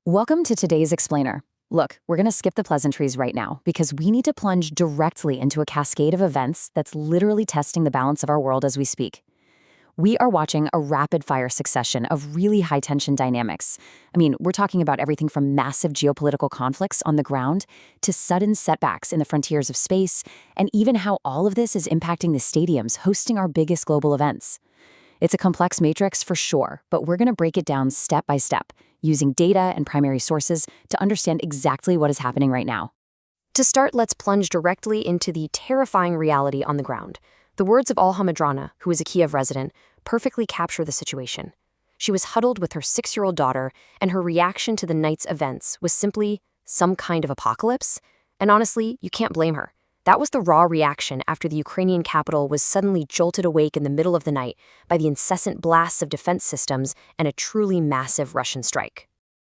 Welcome to today's explainer. Look, we're going to skip the pleasantries right now because we need to plunge directly into a cascade of events that's literally testing the balance of our world as we speak. We are watching a rapid-fire succession of really high-tension dynamics. We're talking about everything from massive geopolitical conflicts on the ground to sudden setbacks in the frontiers of space, and even how all of this is impacting the stadiums hosting our biggest global events. It's a complex matrix for sure, but we're going to break it down step by step, using data and primary sources to understand exactly what is happening right now. To start, let's plunge directly into the terrifying reality on the ground. The words of Al-Hamadrana, who is a Kiev resident, perfectly capture the situation. She was huddled with her 6-year-old daughter, and her reaction to the night's events was simply some kind of apocalypse. And honestly, you can't blame her. That was the raw reaction after the Ukrainian capital was suddenly jolted awake in the middle of the night by the incessant blasts of defense systems and a truly massive Russian strike.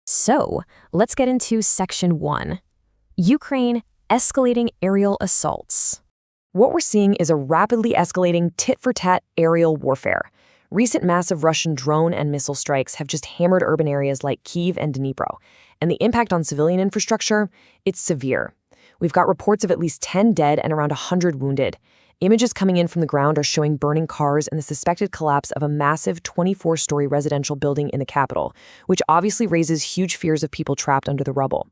So, let's get into Section 1. Ukraine escalating aerial assaults. What we're seeing is a rapidly escalating tit-for-tat aerial warfare. Recent massive Russian drone and missile strikes have just hammered urban areas like Kyiv and Dnipro, and the impact on civilian infrastructure, it's severe. We've got reports of at least 10 dead and around 100 wounded. Images coming in from the ground are showing burning cars and the suspected collapse of a massive 24-story residential building in the capital, which obviously raises huge fears of people trapped under the rubble.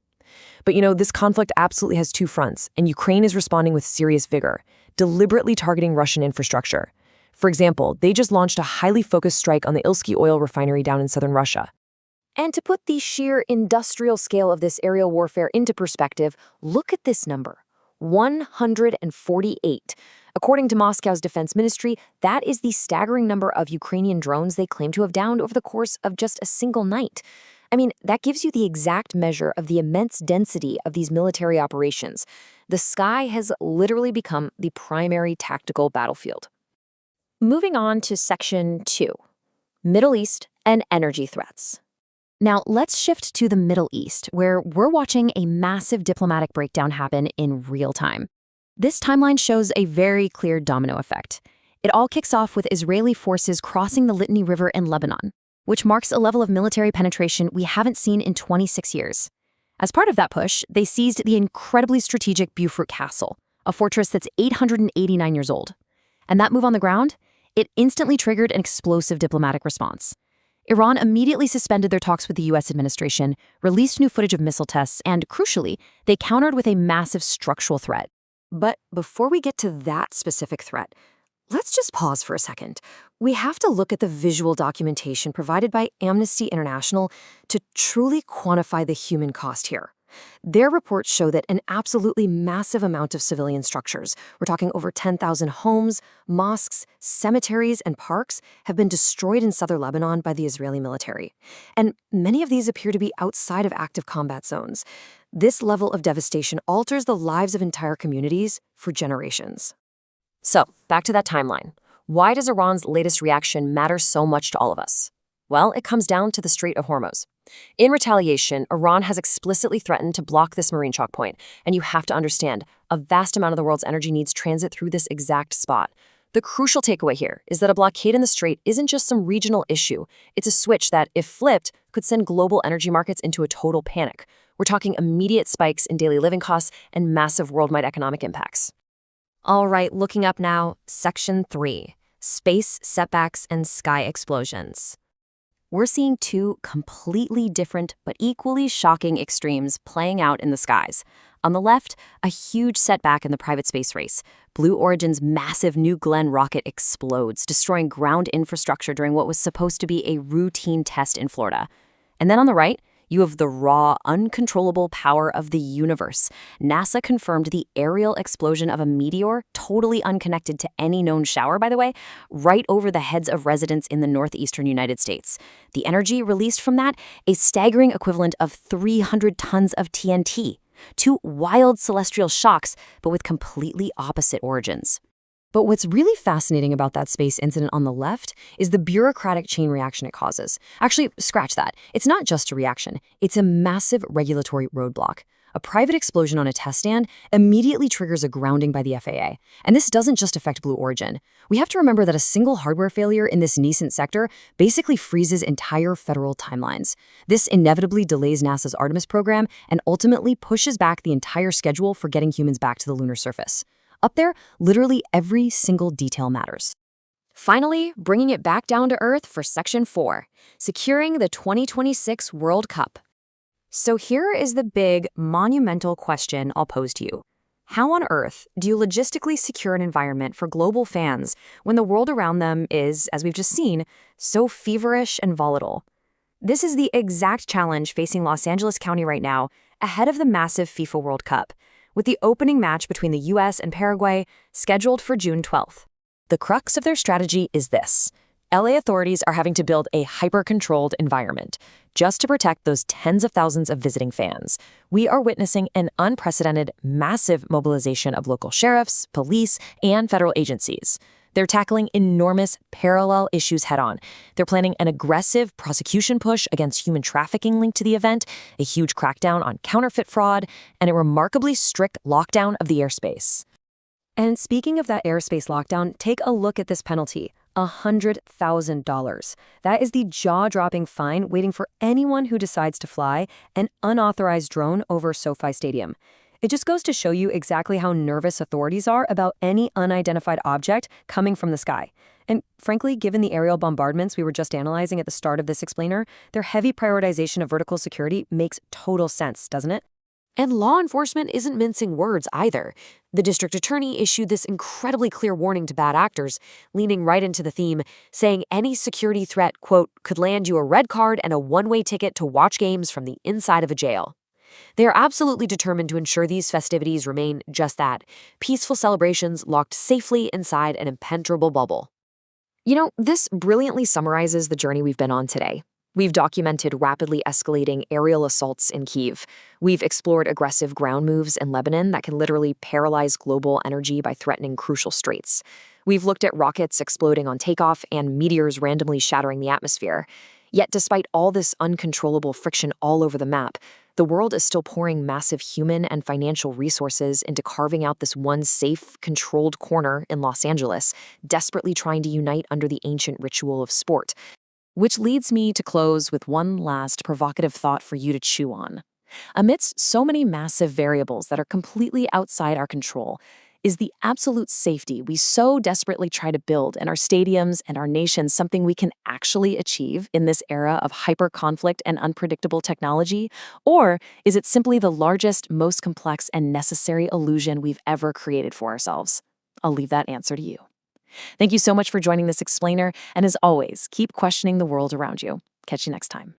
But this conflict absolutely has two fronts, and Ukraine is responding with serious vigor, deliberately targeting Russian infrastructure. For example, they just launched a highly focused strike on the Ilsky oil refinery down in southern Russia. And to put the sheer industrial scale of this aerial warfare into perspective, look at this number, 148. According to Moscow's defense ministry, that is the staggering number of Ukrainian drones they claim to have downed over the course of just a single night. That gives you the exact measure of the immense density of these military operations. The sky has literally become the primary tactical battlefield. Moving on to Section 2, Middle East and energy threats. Now, let's shift to the Middle East, where we're watching a massive diplomatic breakdown happen in real time. This timeline shows a very clear domino effect. It all kicks off with Israeli forces crossing the Litani River in Lebanon, which marks a level of military penetration we haven't seen in 26 years. As part of that push, they seized the incredibly strategic Beaufort Castle, a fortress that's 889 years old. And that move on the ground, it instantly triggered an explosive diplomatic response. Iran immediately suspended their talks with the U.S. administration, released new footage of missile tests, and, crucially, they countered with a massive structural threat. But before we get to that specific threat, let's just pause for a second. We have to look at the visual documentation provided by Amnesty International to truly quantify the human cost here. Their reports show that an absolutely massive amount of civilian structures, we're talking over 10,000 homes, mosques, cemeteries, and parks, have been destroyed in southern Lebanon by the Israeli military. And many of these appear to be outside of active combat zones. This level of devastation alters the lives of entire communities for generations. So, back to that timeline. Why does Iran's latest reaction matter so much to all of us? Well, it comes down to the Strait of Hormuz. In retaliation, Iran has explicitly threatened to block this marine choke point, and you have to understand, a vast amount of the world's energy needs transit through this exact spot. The crucial takeaway here is that a blockade in the strait isn't just some regional issue. It's a switch that, if flipped, could send global energy markets into a total panic. We're talking immediate spikes in daily living costs and massive worldwide economic impacts. All right, looking up now, Section 3, Space Setbacks and Sky Explosions. We're seeing two completely different but equally shocking extremes playing out in the skies. On the left, a huge setback in the private space race. Blue Origin's massive New Glenn rocket explodes, destroying ground infrastructure during what was supposed to be a routine test in Florida. And then on the right, you have the raw, uncontrollable power of the universe. NASA confirmed the aerial explosion of a meteor, totally unconnected to any known shower, by the way, right over the heads of residents in the northeastern United States. The energy released from that, a staggering equivalent of 300 tons of TNT. Two wild celestial shocks, but with completely opposite origins. But what's really fascinating about that space incident on the left is the bureaucratic chain reaction it causes. Actually, scratch that. It's not just a reaction. It's a massive regulatory roadblock. A private explosion on a test stand immediately triggers a grounding by the FAA. And this doesn't just affect Blue Origin. We have to remember that a single hardware failure in this nascent sector basically freezes entire federal timelines. This inevitably delays NASA's Artemis program and ultimately pushes back the entire schedule for getting humans back to the lunar surface. Up there, literally every single detail matters. Finally, bringing it back down to Earth for Section 4, securing the 2026 World Cup. So here is the big, monumental question I'll pose to you. How on earth do you logistically secure an environment for global fans when the world around them is, as we've just seen, so feverish and volatile? This is the exact challenge facing Los Angeles County right now, ahead of the massive FIFA World Cup, with the opening match between the US and Paraguay scheduled for June 12th. The crux of their strategy is this. LA authorities are having to build a hyper-controlled environment just to protect those tens of thousands of visiting fans. We are witnessing an unprecedented, massive mobilization of local sheriffs, police, and federal agencies. They're tackling enormous parallel issues head-on. They're planning an aggressive prosecution push against human trafficking linked to the event, a huge crackdown on counterfeit fraud, and a remarkably strict lockdown of the airspace. And speaking of that airspace lockdown, take a look at this penalty, $100,000. That is the jaw-dropping fine waiting for anyone who decides to fly an unauthorized drone over SoFi Stadium. It just goes to show you exactly how nervous authorities are about any unidentified object coming from the sky. And frankly, given the aerial bombardments we were just analyzing at the start of this explainer, their heavy prioritization of vertical security makes total sense, doesn't it? And law enforcement isn't mincing words either. The district attorney issued this incredibly clear warning to bad actors, leaning right into the theme, saying any security threat, quote, could land you a red card and a one-way ticket to watch games from the inside of a jail. They are absolutely determined to ensure these festivities remain just that, peaceful celebrations locked safely inside an impenetrable bubble. You know, this brilliantly summarizes the journey we've been on today. We've documented rapidly escalating aerial assaults in Kyiv. We've explored aggressive ground moves in Lebanon that can literally paralyze global energy by threatening crucial straits. We've looked at rockets exploding on takeoff and meteors randomly shattering the atmosphere. Yet despite all this uncontrollable friction all over the map, the world is still pouring massive human and financial resources into carving out this one safe, controlled corner in Los Angeles, desperately trying to unite under the ancient ritual of sport. Which leads me to close with one last provocative thought for you to chew on. Amidst so many massive variables that are completely outside our control, is the absolute safety we so desperately try to build in our stadiums and our nations something we can actually achieve in this era of hyper-conflict and unpredictable technology? Or is it simply the largest, most complex, and necessary illusion we've ever created for ourselves? I'll leave that answer to you. Thank you so much for joining this explainer, and as always, keep questioning the world around you. Catch you next time.